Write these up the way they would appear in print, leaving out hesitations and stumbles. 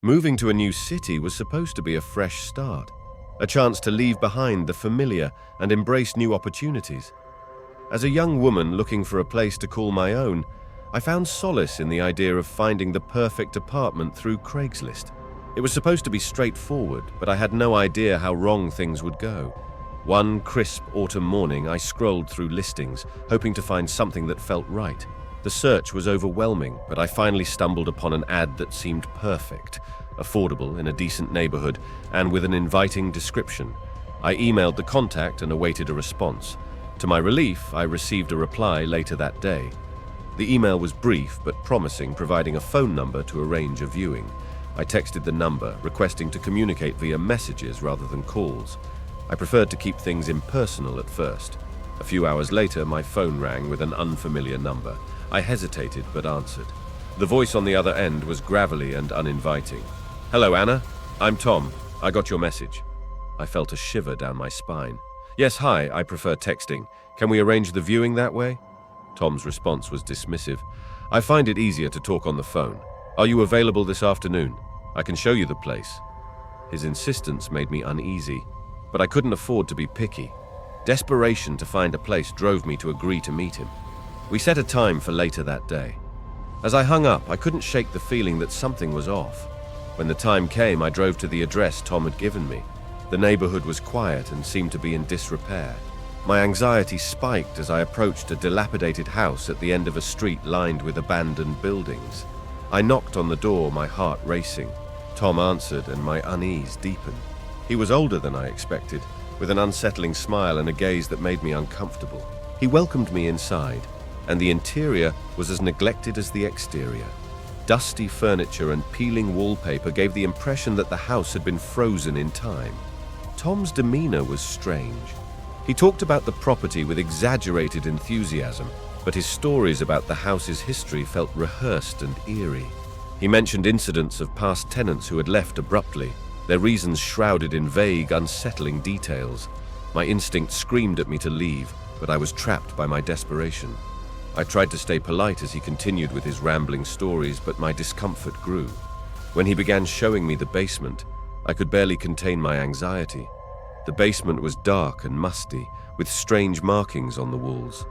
Moving to a new city was supposed to be a fresh start, a chance to leave behind the familiar and embrace new opportunities. As a young woman looking for a place to call my own, I found solace in the idea of finding the perfect apartment through Craigslist. It was supposed to be straightforward, but I had no idea how wrong things would go. One crisp autumn morning, I scrolled through listings, hoping to find something that felt right. The search was overwhelming, but I finally stumbled upon an ad that seemed perfect, affordable in a decent neighborhood, and with an inviting description. I emailed the contact and awaited a response. To my relief, I received a reply later that day. The email was brief but promising, providing a phone number to arrange a viewing. I texted the number, requesting to communicate via messages rather than calls. I preferred to keep things impersonal at first. A few hours later, my phone rang with an unfamiliar number. I hesitated but answered. The voice on the other end was gravelly and uninviting. "Hello, Anna. I'm Tom. I got your message." I felt a shiver down my spine. "Yes, hi. I prefer texting. Can we arrange the viewing that way?" Tom's response was dismissive. "I find it easier to talk on the phone. Are you available this afternoon? I can show you the place." His insistence made me uneasy, but I couldn't afford to be picky. Desperation to find a place drove me to agree to meet him. We set a time for later that day. As I hung up, I couldn't shake the feeling that something was off. When the time came, I drove to the address Tom had given me. The neighborhood was quiet and seemed to be in disrepair. My anxiety spiked as I approached a dilapidated house at the end of a street lined with abandoned buildings. I knocked on the door, my heart racing. Tom answered, and my unease deepened. He was older than I expected, with an unsettling smile and a gaze that made me uncomfortable. He welcomed me inside, and the interior was as neglected as the exterior. Dusty furniture and peeling wallpaper gave the impression that the house had been frozen in time. Tom's demeanor was strange. He talked about the property with exaggerated enthusiasm, but his stories about the house's history felt rehearsed and eerie. He mentioned incidents of past tenants who had left abruptly, their reasons shrouded in vague, unsettling details. My instinct screamed at me to leave, but I was trapped by my desperation. I tried to stay polite as he continued with his rambling stories, but my discomfort grew. When he began showing me the basement, I could barely contain my anxiety. The basement was dark and musty, with strange markings on the walls.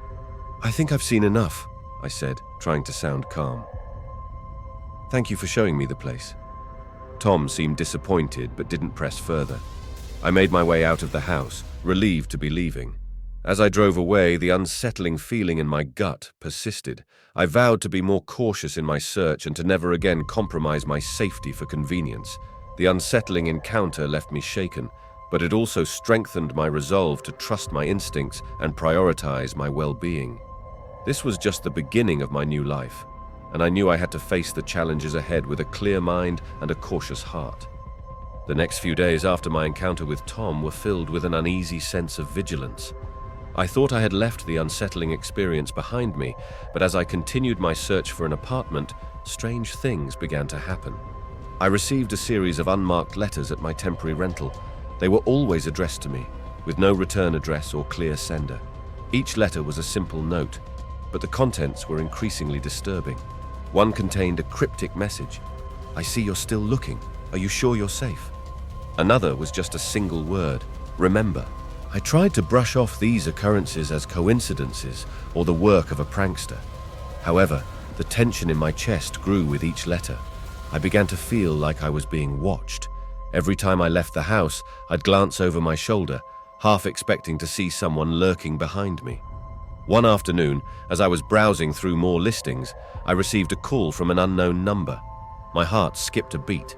"I think I've seen enough," I said, trying to sound calm. "Thank you for showing me the place." Tom seemed disappointed but didn't press further. I made my way out of the house, relieved to be leaving. As I drove away, the unsettling feeling in my gut persisted. I vowed to be more cautious in my search and to never again compromise my safety for convenience. The unsettling encounter left me shaken, but it also strengthened my resolve to trust my instincts and prioritize my well-being. This was just the beginning of my new life, and I knew I had to face the challenges ahead with a clear mind and a cautious heart. The next few days after my encounter with Tom were filled with an uneasy sense of vigilance. I thought I had left the unsettling experience behind me, but as I continued my search for an apartment, strange things began to happen. I received a series of unmarked letters at my temporary rental. They were always addressed to me, with no return address or clear sender. Each letter was a simple note, but the contents were increasingly disturbing. One contained a cryptic message. "I see you're still looking. Are you sure you're safe?" Another was just a single word, "Remember." I tried to brush off these occurrences as coincidences or the work of a prankster. However, the tension in my chest grew with each letter. I began to feel like I was being watched. Every time I left the house, I'd glance over my shoulder, half expecting to see someone lurking behind me. One afternoon, as I was browsing through more listings, I received a call from an unknown number. My heart skipped a beat.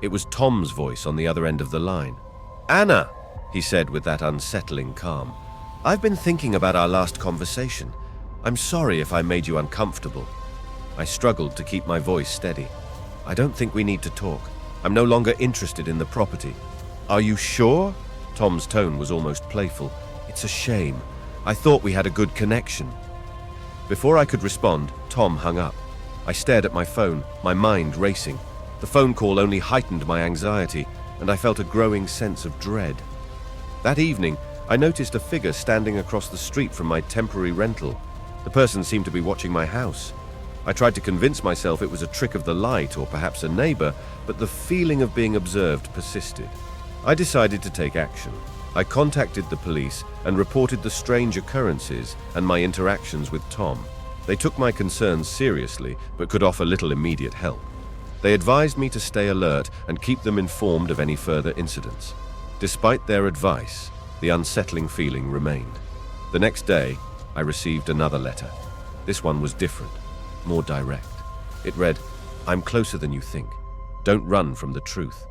It was Tom's voice on the other end of the line. "Anna," he said with that unsettling calm. "I've been thinking about our last conversation. I'm sorry if I made you uncomfortable." I struggled to keep my voice steady. "I don't think we need to talk. I'm no longer interested in the property." "Are you sure?" Tom's tone was almost playful. "It's a shame. I thought we had a good connection." Before I could respond, Tom hung up. I stared at my phone, my mind racing. The phone call only heightened my anxiety, and I felt a growing sense of dread. That evening, I noticed a figure standing across the street from my temporary rental. The person seemed to be watching my house. I tried to convince myself it was a trick of the light or perhaps a neighbor, but the feeling of being observed persisted. I decided to take action. I contacted the police and reported the strange occurrences and my interactions with Tom. They took my concerns seriously, but could offer little immediate help. They advised me to stay alert and keep them informed of any further incidents. Despite their advice, the unsettling feeling remained. The next day, I received another letter. This one was different, more direct. It read, "I'm closer than you think. Don't run from the truth."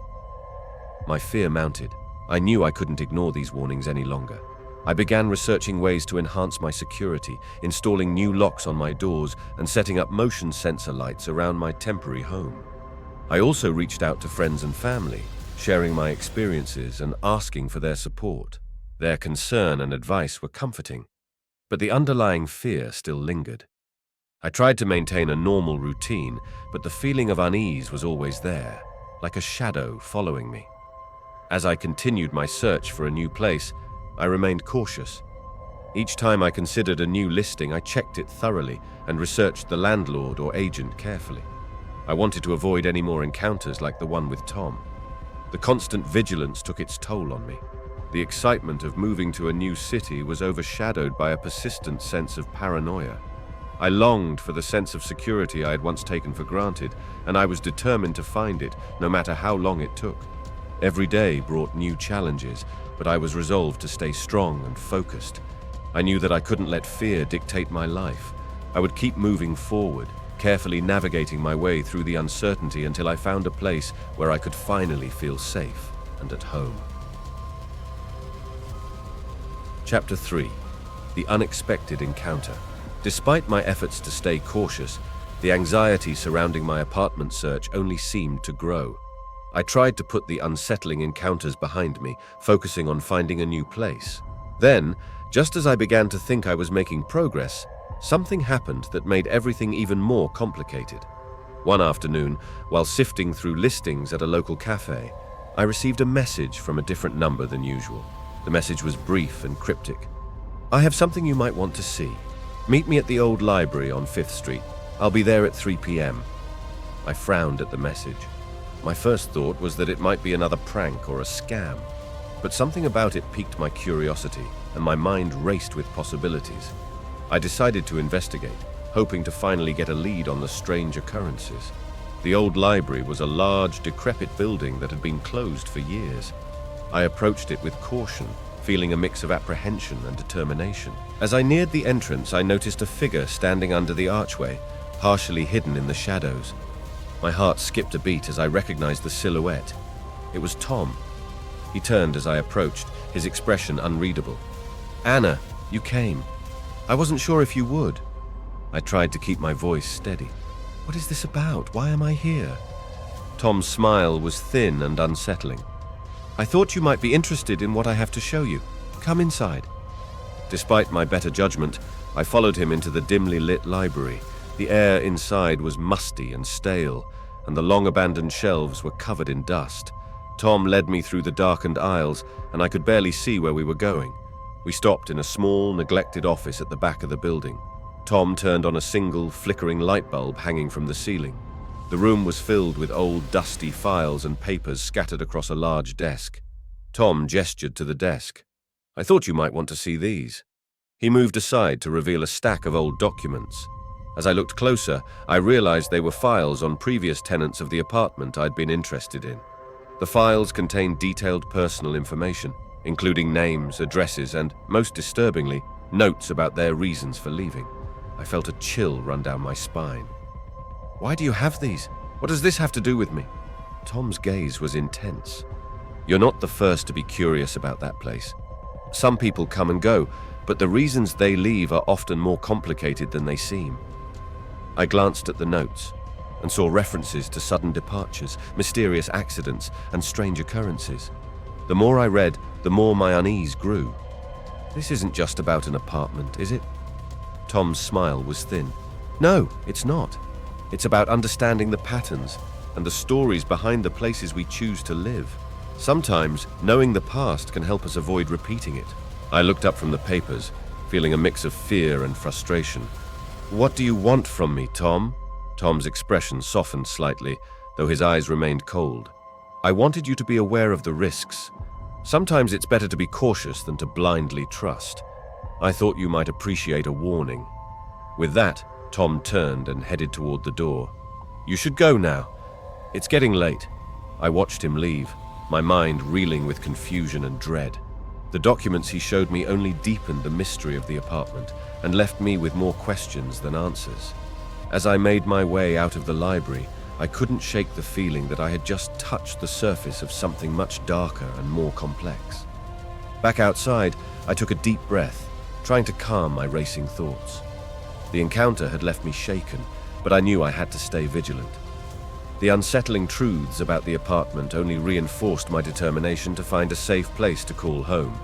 My fear mounted. I knew I couldn't ignore these warnings any longer. I began researching ways to enhance my security, installing new locks on my doors and setting up motion sensor lights around my temporary home. I also reached out to friends and family, sharing my experiences and asking for their support. Their concern and advice were comforting, but the underlying fear still lingered. I tried to maintain a normal routine, but the feeling of unease was always there, like a shadow following me. As I continued my search for a new place, I remained cautious. Each time I considered a new listing, I checked it thoroughly and researched the landlord or agent carefully. I wanted to avoid any more encounters like the one with Tom. The constant vigilance took its toll on me. The excitement of moving to a new city was overshadowed by a persistent sense of paranoia. I longed for the sense of security I had once taken for granted, and I was determined to find it, no matter how long it took. Every day brought new challenges, but I was resolved to stay strong and focused. I knew that I couldn't let fear dictate my life. I would keep moving forward, carefully navigating my way through the uncertainty until I found a place where I could finally feel safe and at home. Chapter 3. The Unexpected Encounter. Despite my efforts to stay cautious, the anxiety surrounding my apartment search only seemed to grow. I tried to put the unsettling encounters behind me, focusing on finding a new place. Then, just as I began to think I was making progress, something happened that made everything even more complicated. One afternoon, while sifting through listings at a local cafe, I received a message from a different number than usual. The message was brief and cryptic. "I have something you might want to see. Meet me at the old library on 5th Street. I'll be there at 3 p.m. I frowned at the message. My first thought was that it might be another prank or a scam, but something about it piqued my curiosity, and my mind raced with possibilities. I decided to investigate, hoping to finally get a lead on the strange occurrences. The old library was a large, decrepit building that had been closed for years. I approached it with caution, feeling a mix of apprehension and determination. As I neared the entrance, I noticed a figure standing under the archway, partially hidden in the shadows. My heart skipped a beat as I recognized the silhouette. It was Tom. He turned as I approached, his expression unreadable. "Anna, you came. I wasn't sure if you would." I tried to keep my voice steady. "What is this about? Why am I here?" Tom's smile was thin and unsettling. "I thought you might be interested in what I have to show you. Come inside." Despite my better judgment, I followed him into the dimly lit library. The air inside was musty and stale, and the long-abandoned shelves were covered in dust. Tom led me through the darkened aisles, and I could barely see where we were going. We stopped in a small, neglected office at the back of the building. Tom turned on a single, flickering light bulb hanging from the ceiling. The room was filled with old, dusty files and papers scattered across a large desk. Tom gestured to the desk. "I thought you might want to see these." He moved aside to reveal a stack of old documents. As I looked closer, I realized they were files on previous tenants of the apartment I'd been interested in. The files contained detailed personal information, including names, addresses, and, most disturbingly, notes about their reasons for leaving. I felt a chill run down my spine. "Why do you have these? What does this have to do with me?" Tom's gaze was intense. "You're not the first to be curious about that place. Some people come and go, but the reasons they leave are often more complicated than they seem." I glanced at the notes and saw references to sudden departures, mysterious accidents, and strange occurrences. The more I read, the more my unease grew. "This isn't just about an apartment, is it?" Tom's smile was thin. "No, it's not. It's about understanding the patterns and the stories behind the places we choose to live. Sometimes, knowing the past can help us avoid repeating it." I looked up from the papers, feeling a mix of fear and frustration. "What do you want from me, Tom?" Tom's expression softened slightly, though his eyes remained cold. "I wanted you to be aware of the risks. Sometimes it's better to be cautious than to blindly trust. I thought you might appreciate a warning." With that, Tom turned and headed toward the door. "You should go now. It's getting late." I watched him leave, my mind reeling with confusion and dread. The documents he showed me only deepened the mystery of the apartment and left me with more questions than answers. As I made my way out of the library, I couldn't shake the feeling that I had just touched the surface of something much darker and more complex. Back outside, I took a deep breath, trying to calm my racing thoughts. The encounter had left me shaken, but I knew I had to stay vigilant. The unsettling truths about the apartment only reinforced my determination to find a safe place to call home.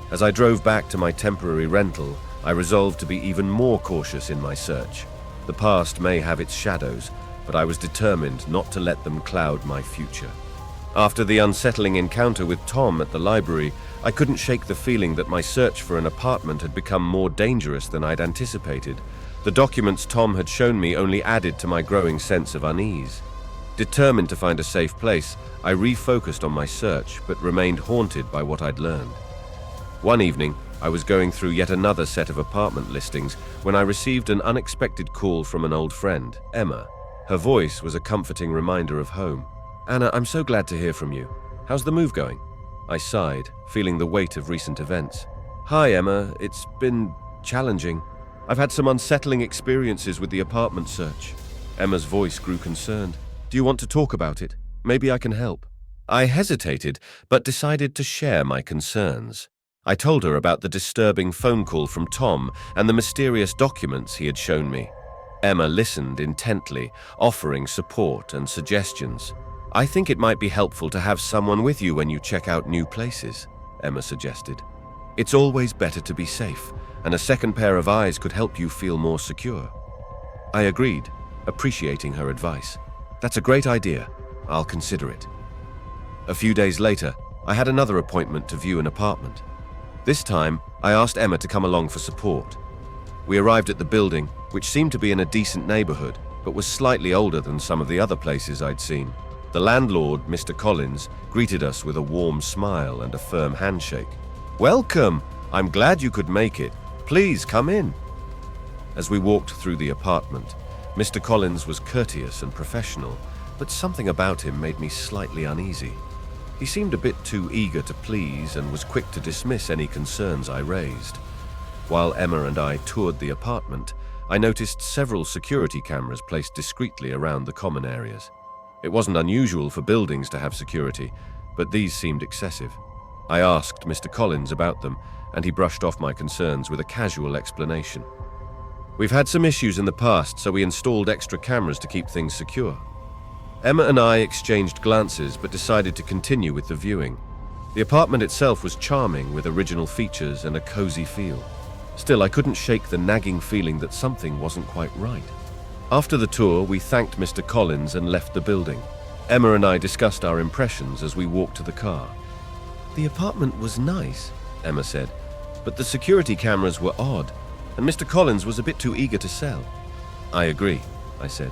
As I drove back to my temporary rental, I resolved to be even more cautious in my search. The past may have its shadows, but I was determined not to let them cloud my future. After the unsettling encounter with Tom at the library, I couldn't shake the feeling that my search for an apartment had become more dangerous than I'd anticipated. The documents Tom had shown me only added to my growing sense of unease. Determined to find a safe place, I refocused on my search, but remained haunted by what I'd learned. One evening, I was going through yet another set of apartment listings when I received an unexpected call from an old friend, Emma. Her voice was a comforting reminder of home. "Anna, I'm so glad to hear from you. How's the move going?" I sighed, feeling the weight of recent events. "Hi, Emma. It's been challenging. I've had some unsettling experiences with the apartment search." Emma's voice grew concerned. "Do you want to talk about it? Maybe I can help." I hesitated, but decided to share my concerns. I told her about the disturbing phone call from Tom and the mysterious documents he had shown me. Emma listened intently, offering support and suggestions. "I think it might be helpful to have someone with you when you check out new places," Emma suggested. "It's always better to be safe, and a second pair of eyes could help you feel more secure." I agreed, appreciating her advice. "That's a great idea. I'll consider it." A few days later, I had another appointment to view an apartment. This time, I asked Emma to come along for support. We arrived at the building, which seemed to be in a decent neighborhood, but was slightly older than some of the other places I'd seen. The landlord, Mr. Collins, greeted us with a warm smile and a firm handshake. "Welcome! I'm glad you could make it. Please come in." As we walked through the apartment, Mr. Collins was courteous and professional, but something about him made me slightly uneasy. He seemed a bit too eager to please and was quick to dismiss any concerns I raised. While Emma and I toured the apartment, I noticed several security cameras placed discreetly around the common areas. It wasn't unusual for buildings to have security, but these seemed excessive. I asked Mr. Collins about them, and he brushed off my concerns with a casual explanation. "We've had some issues in the past, so we installed extra cameras to keep things secure." Emma and I exchanged glances but decided to continue with the viewing. The apartment itself was charming, with original features and a cozy feel. Still, I couldn't shake the nagging feeling that something wasn't quite right. After the tour, we thanked Mr. Collins and left the building. Emma and I discussed our impressions as we walked to the car. "The apartment was nice," Emma said, "but the security cameras were odd, and Mr. Collins was a bit too eager to sell." "I agree," I said.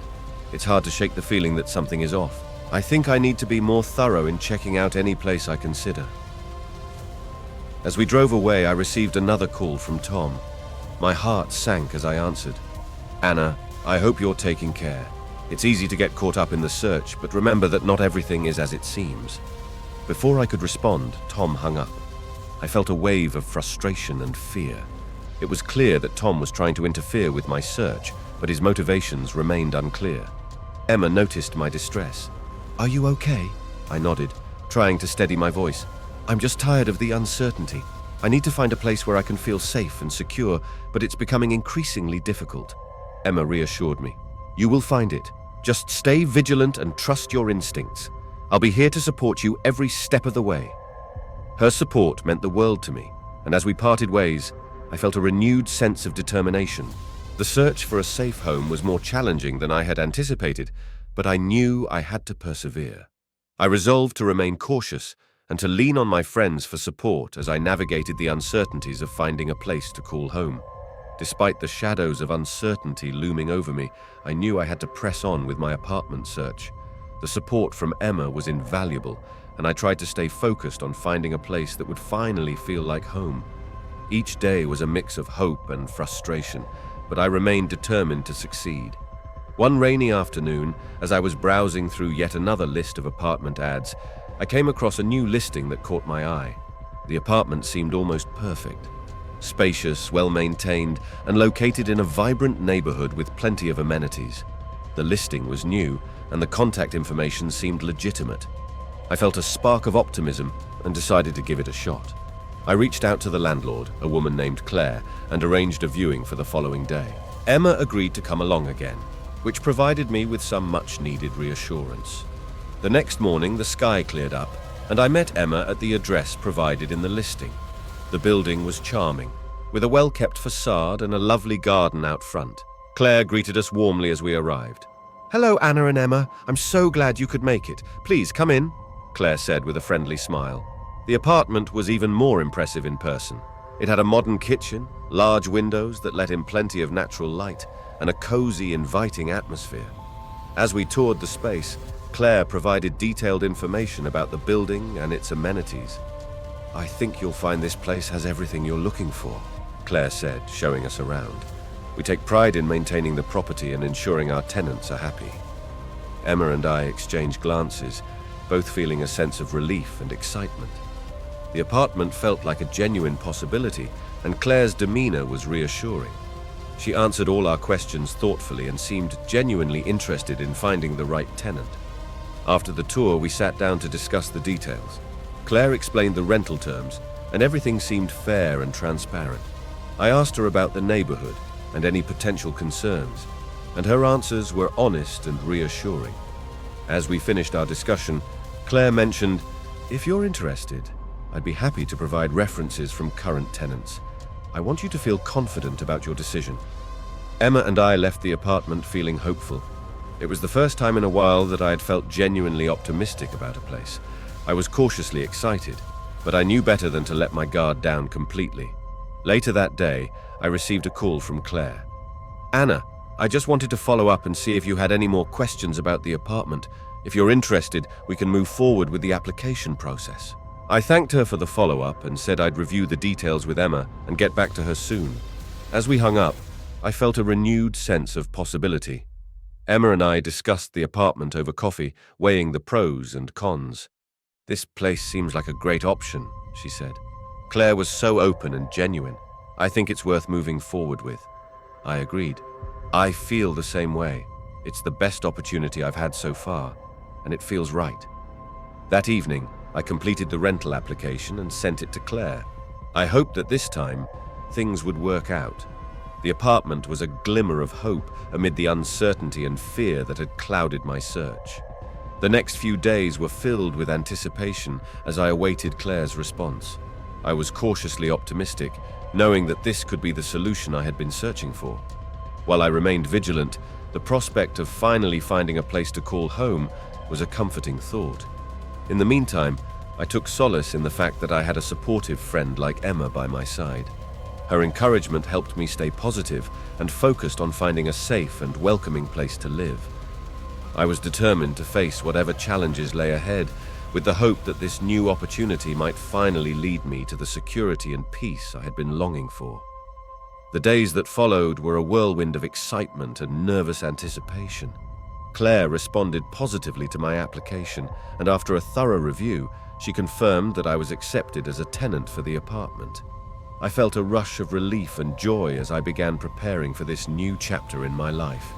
"It's hard to shake the feeling that something is off. I think I need to be more thorough in checking out any place I consider." As we drove away, I received another call from Tom. My heart sank as I answered. "Anna, I hope you're taking care. It's easy to get caught up in the search, but remember that not everything is as it seems." Before I could respond, Tom hung up. I felt a wave of frustration and fear. It was clear that Tom was trying to interfere with my search, but his motivations remained unclear. Emma noticed my distress. "Are you okay?" I nodded, trying to steady my voice. "I'm just tired of the uncertainty. I need to find a place where I can feel safe and secure, but it's becoming increasingly difficult." Emma reassured me. "You will find it. Just stay vigilant and trust your instincts. I'll be here to support you every step of the way." Her support meant the world to me, and as we parted ways, I felt a renewed sense of determination. The search for a safe home was more challenging than I had anticipated, but I knew I had to persevere. I resolved to remain cautious and to lean on my friends for support as I navigated the uncertainties of finding a place to call home. Despite the shadows of uncertainty looming over me, I knew I had to press on with my apartment search. The support from Emma was invaluable, and I tried to stay focused on finding a place that would finally feel like home. Each day was a mix of hope and frustration, but I remained determined to succeed. One rainy afternoon, as I was browsing through yet another list of apartment ads, I came across a new listing that caught my eye. The apartment seemed almost perfect. Spacious, well-maintained, and located in a vibrant neighborhood with plenty of amenities. The listing was new, and the contact information seemed legitimate. I felt a spark of optimism and decided to give it a shot. I reached out to the landlord, a woman named Claire, and arranged a viewing for the following day. Emma agreed to come along again, which provided me with some much-needed reassurance. The next morning, the sky cleared up, and I met Emma at the address provided in the listing. The building was charming, with a well-kept facade and a lovely garden out front. Claire greeted us warmly as we arrived. "Hello, Anna and Emma. I'm so glad you could make it. Please, come in," Claire said with a friendly smile. The apartment was even more impressive in person. It had a modern kitchen, large windows that let in plenty of natural light, and a cozy, inviting atmosphere. As we toured the space, Claire provided detailed information about the building and its amenities. "I think you'll find this place has everything you're looking for," Claire said, showing us around. "We take pride in maintaining the property and ensuring our tenants are happy." Emma and I exchanged glances, both feeling a sense of relief and excitement. The apartment felt like a genuine possibility, and Claire's demeanor was reassuring. She answered all our questions thoughtfully and seemed genuinely interested in finding the right tenant. After the tour, we sat down to discuss the details. Claire explained the rental terms, and everything seemed fair and transparent. I asked her about the neighborhood and any potential concerns, and her answers were honest and reassuring. As we finished our discussion, Claire mentioned, "If you're interested, I'd be happy to provide references from current tenants. I want you to feel confident about your decision." Emma and I left the apartment feeling hopeful. It was the first time in a while that I had felt genuinely optimistic about a place. I was cautiously excited, but I knew better than to let my guard down completely. Later that day, I received a call from Claire. "Anna, I just wanted to follow up and see if you had any more questions about the apartment. If you're interested, we can move forward with the application process." I thanked her for the follow-up and said I'd review the details with Emma and get back to her soon. As we hung up, I felt a renewed sense of possibility. Emma and I discussed the apartment over coffee, weighing the pros and cons. "This place seems like a great option," she said. Claire was so open and genuine. "I think it's worth moving forward with." I agreed. "I feel the same way. It's the best opportunity I've had so far, and it feels right." That evening, I completed the rental application and sent it to Claire. I hoped that this time, things would work out. The apartment was a glimmer of hope amid the uncertainty and fear that had clouded my search. The next few days were filled with anticipation as I awaited Claire's response. I was cautiously optimistic, knowing that this could be the solution I had been searching for. While I remained vigilant, the prospect of finally finding a place to call home was a comforting thought. In the meantime, I took solace in the fact that I had a supportive friend like Emma by my side. Her encouragement helped me stay positive and focused on finding a safe and welcoming place to live. I was determined to face whatever challenges lay ahead, with the hope that this new opportunity might finally lead me to the security and peace I had been longing for. The days that followed were a whirlwind of excitement and nervous anticipation. Claire responded positively to my application, and after a thorough review, she confirmed that I was accepted as a tenant for the apartment. I felt a rush of relief and joy as I began preparing for this new chapter in my life.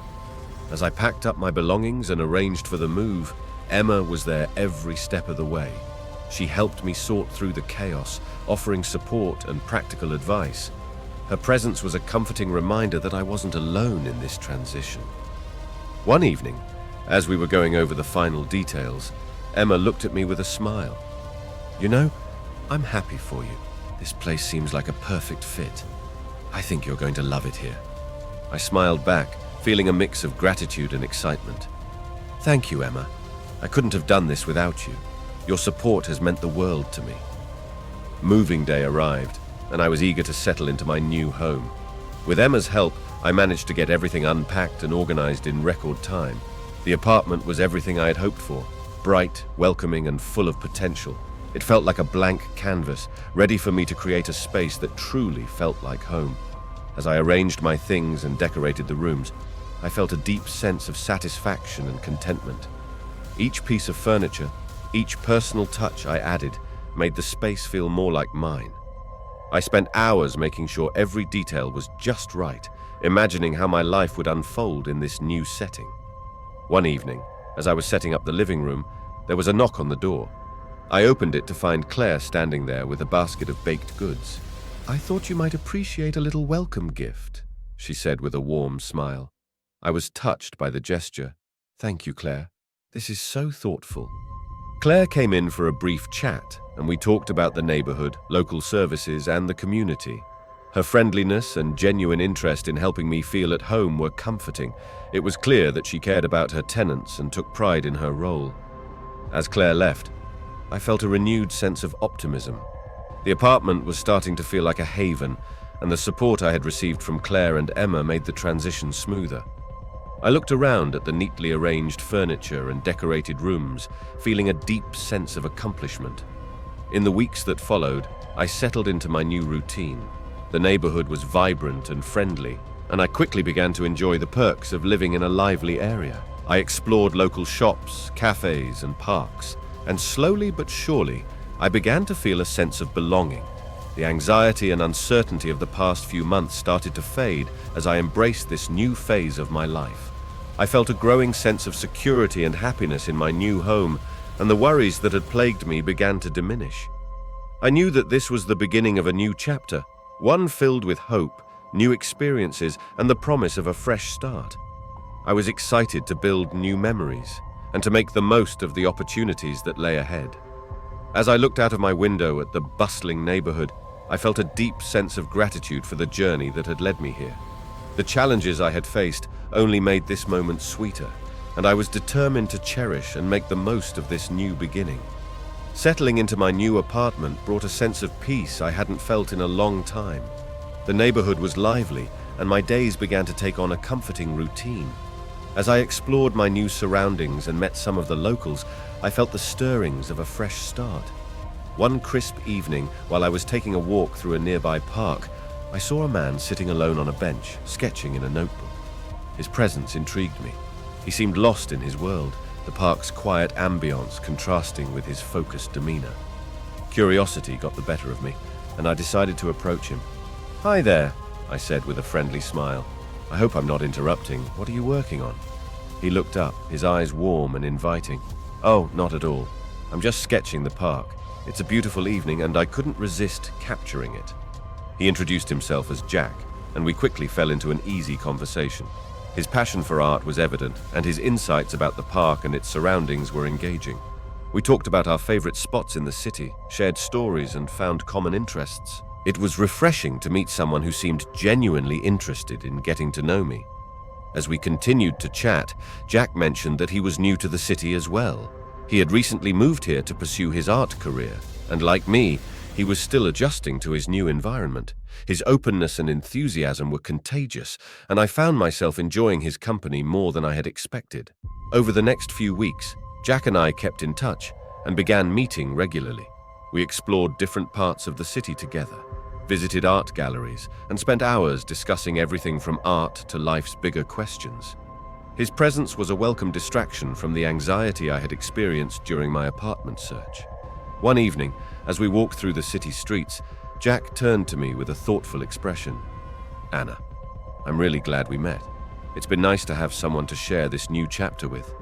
As I packed up my belongings and arranged for the move, Emma was there every step of the way. She helped me sort through the chaos, offering support and practical advice. Her presence was a comforting reminder that I wasn't alone in this transition. One evening, as we were going over the final details, Emma looked at me with a smile. "You know, I'm happy for you. This place seems like a perfect fit. I think you're going to love it here." I smiled back, feeling a mix of gratitude and excitement. "Thank you, Emma. I couldn't have done this without you. Your support has meant the world to me." Moving day arrived, and I was eager to settle into my new home. With Emma's help, I managed to get everything unpacked and organized in record time. The apartment was everything I had hoped for: bright, welcoming, and full of potential. It felt like a blank canvas, ready for me to create a space that truly felt like home. As I arranged my things and decorated the rooms, I felt a deep sense of satisfaction and contentment. Each piece of furniture, each personal touch I added, made the space feel more like mine. I spent hours making sure every detail was just right, imagining how my life would unfold in this new setting. One evening, as I was setting up the living room, there was a knock on the door. I opened it to find Claire standing there with a basket of baked goods. "I thought you might appreciate a little welcome gift," she said with a warm smile. I was touched by the gesture. "Thank you, Claire. This is so thoughtful." Claire came in for a brief chat, and we talked about the neighborhood, local services, and the community. Her friendliness and genuine interest in helping me feel at home were comforting. It was clear that she cared about her tenants and took pride in her role. As Claire left, I felt a renewed sense of optimism. The apartment was starting to feel like a haven, and the support I had received from Claire and Emma made the transition smoother. I looked around at the neatly arranged furniture and decorated rooms, feeling a deep sense of accomplishment. In the weeks that followed, I settled into my new routine. The neighborhood was vibrant and friendly, and I quickly began to enjoy the perks of living in a lively area. I explored local shops, cafes, and parks, and slowly but surely, I began to feel a sense of belonging. The anxiety and uncertainty of the past few months started to fade as I embraced this new phase of my life. I felt a growing sense of security and happiness in my new home, and the worries that had plagued me began to diminish. I knew that this was the beginning of a new chapter, one filled with hope, new experiences, and the promise of a fresh start. I was excited to build new memories and to make the most of the opportunities that lay ahead. As I looked out of my window at the bustling neighborhood, I felt a deep sense of gratitude for the journey that had led me here. The challenges I had faced only made this moment sweeter, and I was determined to cherish and make the most of this new beginning. Settling into my new apartment brought a sense of peace I hadn't felt in a long time. The neighborhood was lively, and my days began to take on a comforting routine. As I explored my new surroundings and met some of the locals, I felt the stirrings of a fresh start. One crisp evening, while I was taking a walk through a nearby park, I saw a man sitting alone on a bench, sketching in a notebook. His presence intrigued me. He seemed lost in his world, the park's quiet ambience contrasting with his focused demeanor. Curiosity got the better of me, and I decided to approach him. "Hi there," I said with a friendly smile. "I hope I'm not interrupting. What are you working on?" He looked up, his eyes warm and inviting. "Oh, not at all. I'm just sketching the park. It's a beautiful evening, and I couldn't resist capturing it." He introduced himself as Jack, and we quickly fell into an easy conversation. His passion for art was evident, and his insights about the park and its surroundings were engaging. We talked about our favorite spots in the city, shared stories, and found common interests. It was refreshing to meet someone who seemed genuinely interested in getting to know me. As we continued to chat, Jack mentioned that he was new to the city as well. He had recently moved here to pursue his art career, and like me, he was still adjusting to his new environment. His openness and enthusiasm were contagious, and I found myself enjoying his company more than I had expected. Over the next few weeks, Jack and I kept in touch and began meeting regularly. We explored different parts of the city together, visited art galleries, and spent hours discussing everything from art to life's bigger questions. His presence was a welcome distraction from the anxiety I had experienced during my apartment search. One evening, as we walked through the city streets, Jack turned to me with a thoughtful expression. "Anna, I'm really glad we met. It's been nice to have someone to share this new chapter with."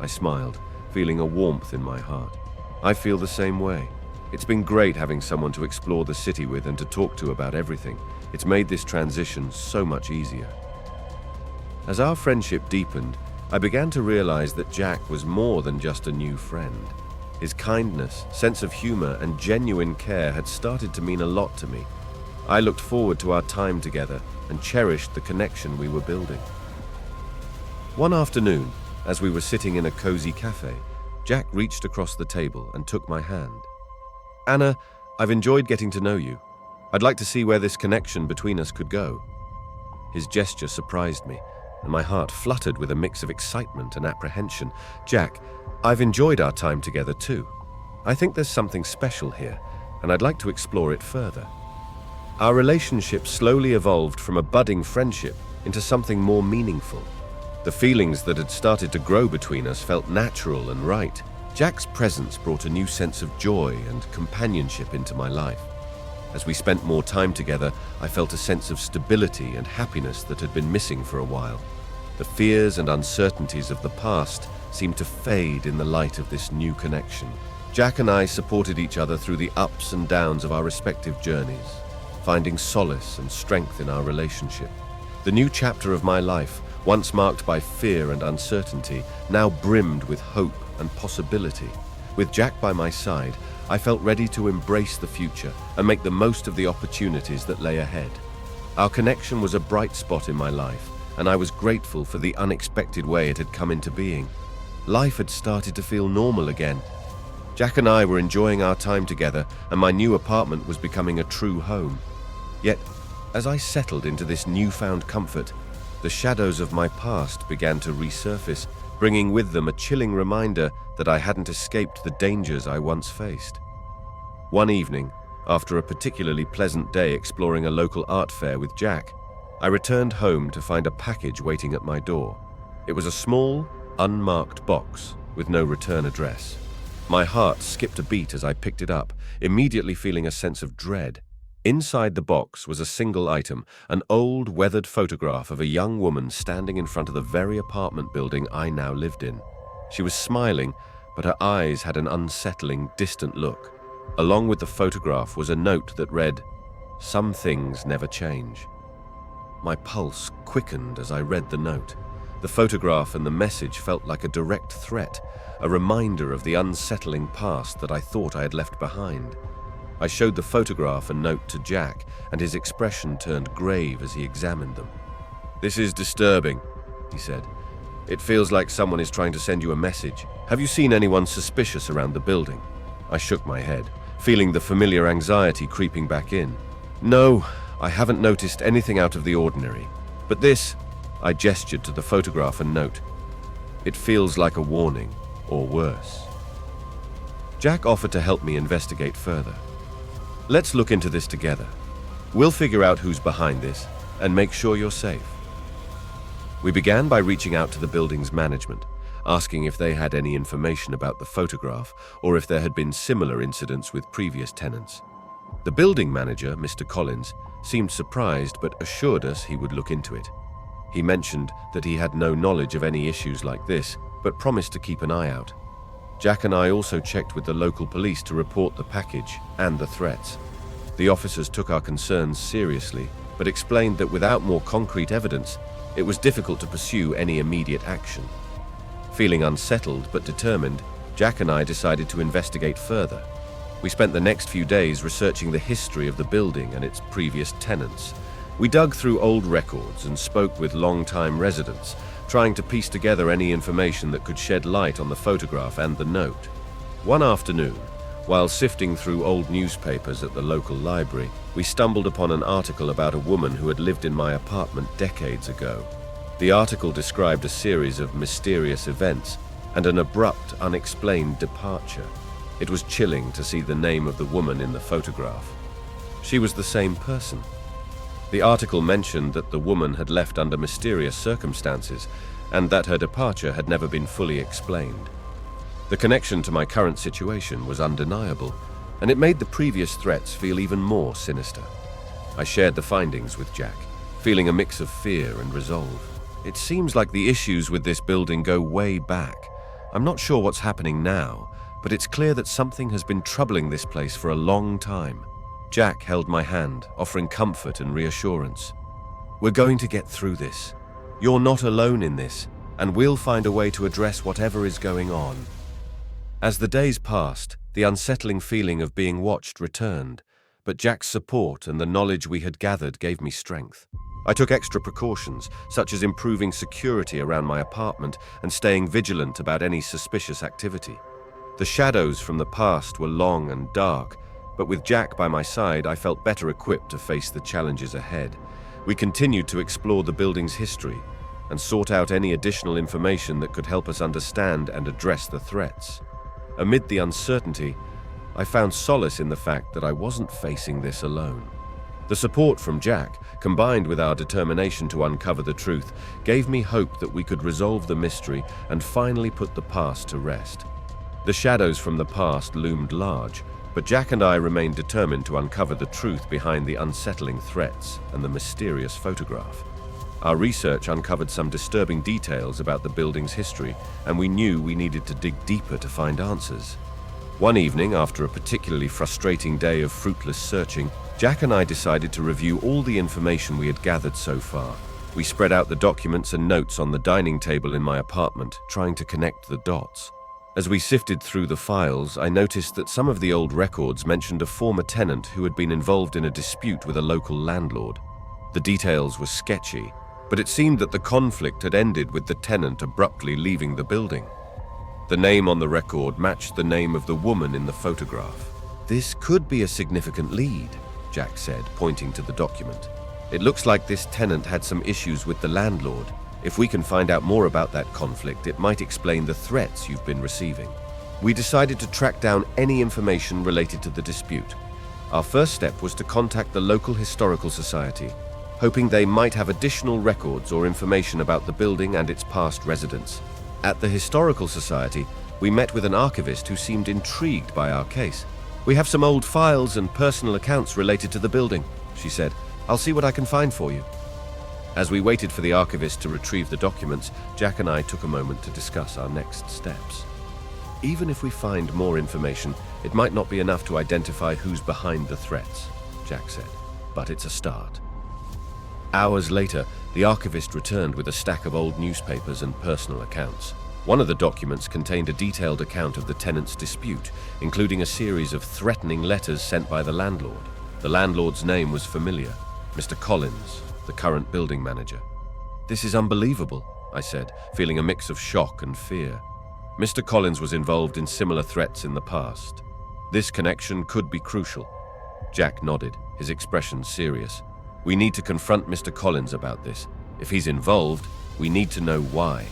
I smiled, feeling a warmth in my heart. "I feel the same way. It's been great having someone to explore the city with and to talk to about everything. It's made this transition so much easier." As our friendship deepened, I began to realize that Jack was more than just a new friend. His kindness, sense of humor, and genuine care had started to mean a lot to me. I looked forward to our time together and cherished the connection we were building. One afternoon, as we were sitting in a cozy cafe, Jack reached across the table and took my hand. "Anna, I've enjoyed getting to know you. I'd like to see where this connection between us could go." His gesture surprised me, and my heart fluttered with a mix of excitement and apprehension. "Jack, I've enjoyed our time together too. I think there's something special here, and I'd like to explore it further." Our relationship slowly evolved from a budding friendship into something more meaningful. The feelings that had started to grow between us felt natural and right. Jack's presence brought a new sense of joy and companionship into my life. As we spent more time together, I felt a sense of stability and happiness that had been missing for a while. The fears and uncertainties of the past seemed to fade in the light of this new connection. Jack and I supported each other through the ups and downs of our respective journeys, finding solace and strength in our relationship. The new chapter of my life, once marked by fear and uncertainty, now brimmed with hope and possibility. With Jack by my side, I felt ready to embrace the future and make the most of the opportunities that lay ahead. Our connection was a bright spot in my life, and I was grateful for the unexpected way it had come into being. Life had started to feel normal again. Jack and I were enjoying our time together, and my new apartment was becoming a true home. Yet, as I settled into this newfound comfort, the shadows of my past began to resurface, bringing with them a chilling reminder that I hadn't escaped the dangers I once faced. One evening, after a particularly pleasant day exploring a local art fair with Jack, I returned home to find a package waiting at my door. It was a small, unmarked box with no return address. My heart skipped a beat as I picked it up, immediately feeling a sense of dread. Inside the box was a single item, an old, weathered photograph of a young woman standing in front of the very apartment building I now lived in. She was smiling, but her eyes had an unsettling, distant look. Along with the photograph was a note that read, "Some things never change." My pulse quickened as I read the note. The photograph and the message felt like a direct threat, a reminder of the unsettling past that I thought I had left behind. I showed the photograph and note to Jack, and his expression turned grave as he examined them. "This is disturbing," he said. "It feels like someone is trying to send you a message. Have you seen anyone suspicious around the building?" I shook my head, feeling the familiar anxiety creeping back in. "No, I haven't noticed anything out of the ordinary. But this," I gestured to the photograph and note, "it feels like a warning, or worse." Jack offered to help me investigate further. "Let's look into this together. We'll figure out who's behind this and make sure you're safe." We began by reaching out to the building's management, asking if they had any information about the photograph or if there had been similar incidents with previous tenants. The building manager, Mr. Collins, seemed surprised but assured us he would look into it. He mentioned that he had no knowledge of any issues like this, but promised to keep an eye out. Jack and I also checked with the local police to report the package and the threats. The officers took our concerns seriously, but explained that without more concrete evidence, it was difficult to pursue any immediate action. Feeling unsettled but determined, Jack and I decided to investigate further. We spent the next few days researching the history of the building and its previous tenants. We dug through old records and spoke with long-time residents, trying to piece together any information that could shed light on the photograph and the note. One afternoon, while sifting through old newspapers at the local library, we stumbled upon an article about a woman who had lived in my apartment decades ago. The article described a series of mysterious events and an abrupt, unexplained departure. It was chilling to see the name of the woman in the photograph. She was the same person. The article mentioned that the woman had left under mysterious circumstances and that her departure had never been fully explained. The connection to my current situation was undeniable, and it made the previous threats feel even more sinister. I shared the findings with Jack, feeling a mix of fear and resolve. "It seems like the issues with this building go way back. I'm not sure what's happening now, but it's clear that something has been troubling this place for a long time." Jack held my hand, offering comfort and reassurance. "We're going to get through this. You're not alone in this, and we'll find a way to address whatever is going on." As the days passed, the unsettling feeling of being watched returned, but Jack's support and the knowledge we had gathered gave me strength. I took extra precautions, such as improving security around my apartment and staying vigilant about any suspicious activity. The shadows from the past were long and dark, but with Jack by my side, I felt better equipped to face the challenges ahead. We continued to explore the building's history and sought out any additional information that could help us understand and address the threats. Amid the uncertainty, I found solace in the fact that I wasn't facing this alone. The support from Jack, combined with our determination to uncover the truth, gave me hope that we could resolve the mystery and finally put the past to rest. The shadows from the past loomed large, but Jack and I remained determined to uncover the truth behind the unsettling threats and the mysterious photograph. Our research uncovered some disturbing details about the building's history, and we knew we needed to dig deeper to find answers. One evening, after a particularly frustrating day of fruitless searching, Jack and I decided to review all the information we had gathered so far. We spread out the documents and notes on the dining table in my apartment, trying to connect the dots. As we sifted through the files, I noticed that some of the old records mentioned a former tenant who had been involved in a dispute with a local landlord. The details were sketchy, but it seemed that the conflict had ended with the tenant abruptly leaving the building. The name on the record matched the name of the woman in the photograph. "This could be a significant lead," Jack said, pointing to the document. "It looks like this tenant had some issues with the landlord. If we can find out more about that conflict, it might explain the threats you've been receiving." We decided to track down any information related to the dispute. Our first step was to contact the local historical society, hoping they might have additional records or information about the building and its past residents. At the Historical Society, we met with an archivist who seemed intrigued by our case. "We have some old files and personal accounts related to the building," she said. "I'll see what I can find for you." As we waited for the archivist to retrieve the documents, Jack and I took a moment to discuss our next steps. "Even if we find more information, it might not be enough to identify who's behind the threats," Jack said, "but it's a start." Hours later, the archivist returned with a stack of old newspapers and personal accounts. One of the documents contained a detailed account of the tenant's dispute, including a series of threatening letters sent by the landlord. The landlord's name was familiar, Mr. Collins, the current building manager. "This is unbelievable," I said, feeling a mix of shock and fear. Mr. Collins was involved in similar threats in the past. This connection could be crucial. Jack nodded, his expression serious. "We need to confront Mr. Collins about this. If he's involved, we need to know why."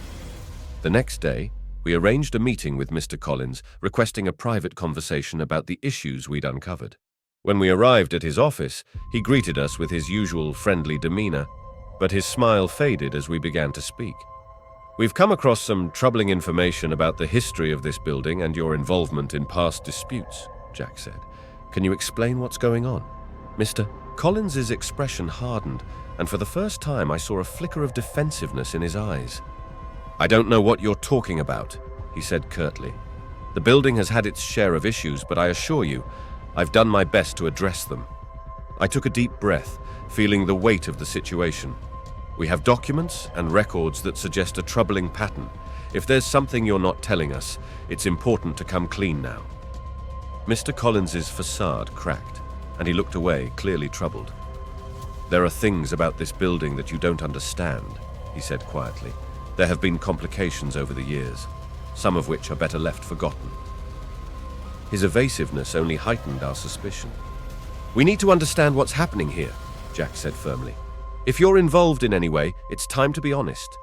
The next day, we arranged a meeting with Mr. Collins, requesting a private conversation about the issues we'd uncovered. When we arrived at his office, he greeted us with his usual friendly demeanor, but his smile faded as we began to speak. "We've come across some troubling information about the history of this building and your involvement in past disputes," Jack said. "Can you explain what's going on?" Mr. Collins's expression hardened, and for the first time I saw a flicker of defensiveness in his eyes. "I don't know what you're talking about," he said curtly. "The building has had its share of issues, but I assure you, I've done my best to address them." I took a deep breath, feeling the weight of the situation. "We have documents and records that suggest a troubling pattern. If there's something you're not telling us, it's important to come clean now." Mr. Collins's facade cracked, and he looked away, clearly troubled. "There are things about this building that you don't understand," he said quietly. "There have been complications over the years, some of which are better left forgotten." His evasiveness only heightened our suspicion. "We need to understand what's happening here," Jack said firmly. "If you're involved in any way, it's time to be honest."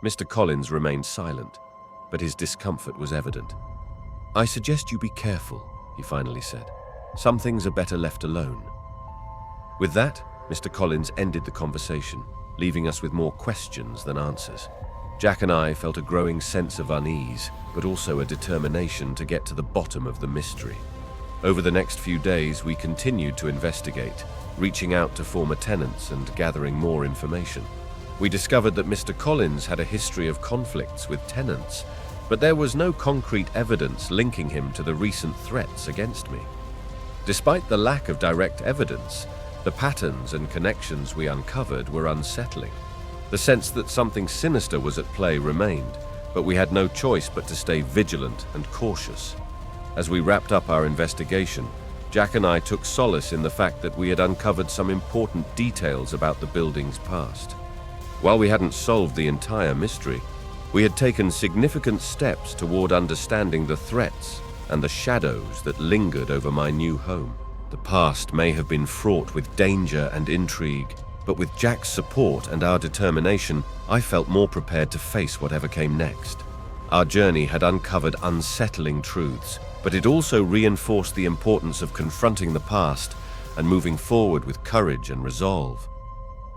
Mr. Collins remained silent, but his discomfort was evident. "I suggest you be careful," he finally said. "Some things are better left alone." With that, Mr. Collins ended the conversation, leaving us with more questions than answers. Jack and I felt a growing sense of unease, but also a determination to get to the bottom of the mystery. Over the next few days, we continued to investigate, reaching out to former tenants and gathering more information. We discovered that Mr. Collins had a history of conflicts with tenants, but there was no concrete evidence linking him to the recent threats against me. Despite the lack of direct evidence, the patterns and connections we uncovered were unsettling. The sense that something sinister was at play remained, but we had no choice but to stay vigilant and cautious. As we wrapped up our investigation, Jack and I took solace in the fact that we had uncovered some important details about the building's past. While we hadn't solved the entire mystery, we had taken significant steps toward understanding the threats and the shadows that lingered over my new home. The past may have been fraught with danger and intrigue, But with Jack's support and our determination, I felt more prepared to face whatever came next. Our journey had uncovered unsettling truths, but it also reinforced the importance of confronting the past and moving forward with courage and resolve.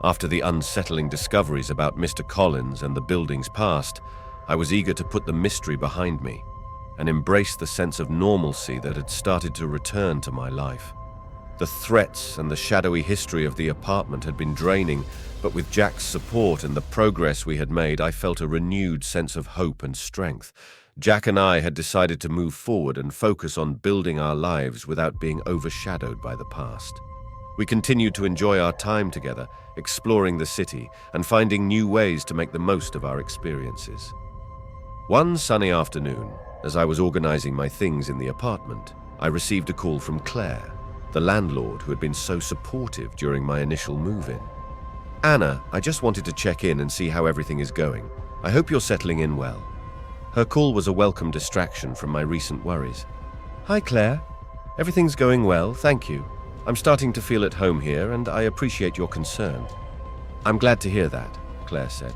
After the unsettling discoveries about Mr. Collins and the building's past, I was eager to put the mystery behind me and embrace the sense of normalcy that had started to return to my life. The threats and the shadowy history of the apartment had been draining, but with Jack's support and the progress we had made, I felt a renewed sense of hope and strength. Jack and I had decided to move forward and focus on building our lives without being overshadowed by the past. We continued to enjoy our time together, exploring the city and finding new ways to make the most of our experiences. One sunny afternoon, as I was organizing my things in the apartment, I received a call from Claire, the landlord who had been so supportive during my initial move-in. "Anna, I just wanted to check in and see how everything is going. I hope you're settling in well." Her call was a welcome distraction from my recent worries. "Hi, Claire. Everything's going well, thank you. I'm starting to feel at home here, and I appreciate your concern." "I'm glad to hear that," Claire said.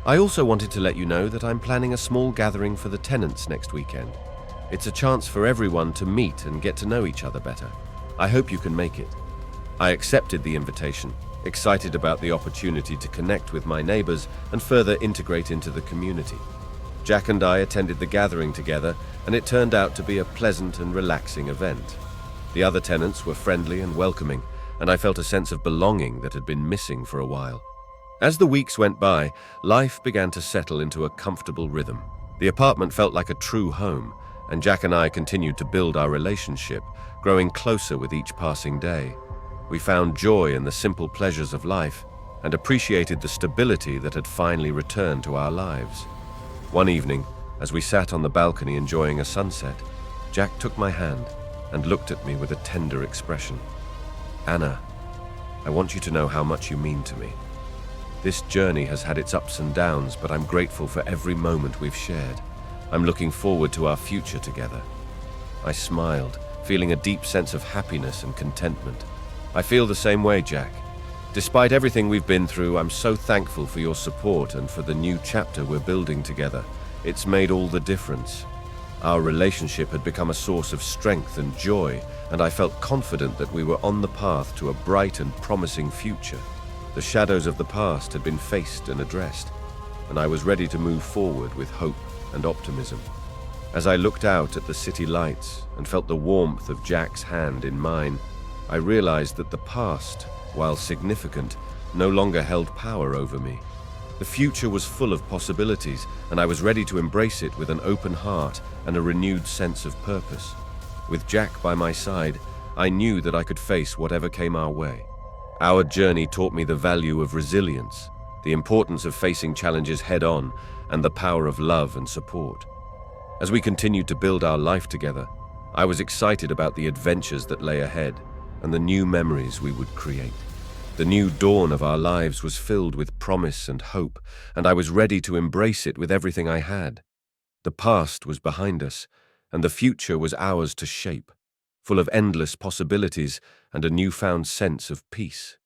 "I also wanted to let you know that I'm planning a small gathering for the tenants next weekend. It's a chance for everyone to meet and get to know each other better. I hope you can make it." I accepted the invitation, excited about the opportunity to connect with my neighbors and further integrate into the community. Jack and I attended the gathering together, and it turned out to be a pleasant and relaxing event. The other tenants were friendly and welcoming, and I felt a sense of belonging that had been missing for a while. As the weeks went by, life began to settle into a comfortable rhythm. The apartment felt like a true home, and Jack and I continued to build our relationship, growing closer with each passing day. We found joy in the simple pleasures of life and appreciated the stability that had finally returned to our lives. One evening, as we sat on the balcony enjoying a sunset, Jack took my hand and looked at me with a tender expression. "Anna, I want you to know how much you mean to me. This journey has had its ups and downs, but I'm grateful for every moment we've shared. I'm looking forward to our future together." I smiled, feeling a deep sense of happiness and contentment. "I feel the same way, Jack. Despite everything we've been through, I'm so thankful for your support and for the new chapter we're building together. It's made all the difference." Our relationship had become a source of strength and joy, and I felt confident that we were on the path to a bright and promising future. The shadows of the past had been faced and addressed, and I was ready to move forward with hope and optimism. As I looked out at the city lights and felt the warmth of Jack's hand in mine, I realized that the past, while significant, no longer held power over me. The future was full of possibilities, and I was ready to embrace it with an open heart and a renewed sense of purpose. With Jack by my side, I knew that I could face whatever came our way. Our journey taught me the value of resilience, the importance of facing challenges head-on, and the power of love and support. As we continued to build our life together, I was excited about the adventures that lay ahead and the new memories we would create. The new dawn of our lives was filled with promise and hope, and I was ready to embrace it with everything I had. The past was behind us, and the future was ours to shape, full of endless possibilities and a newfound sense of peace.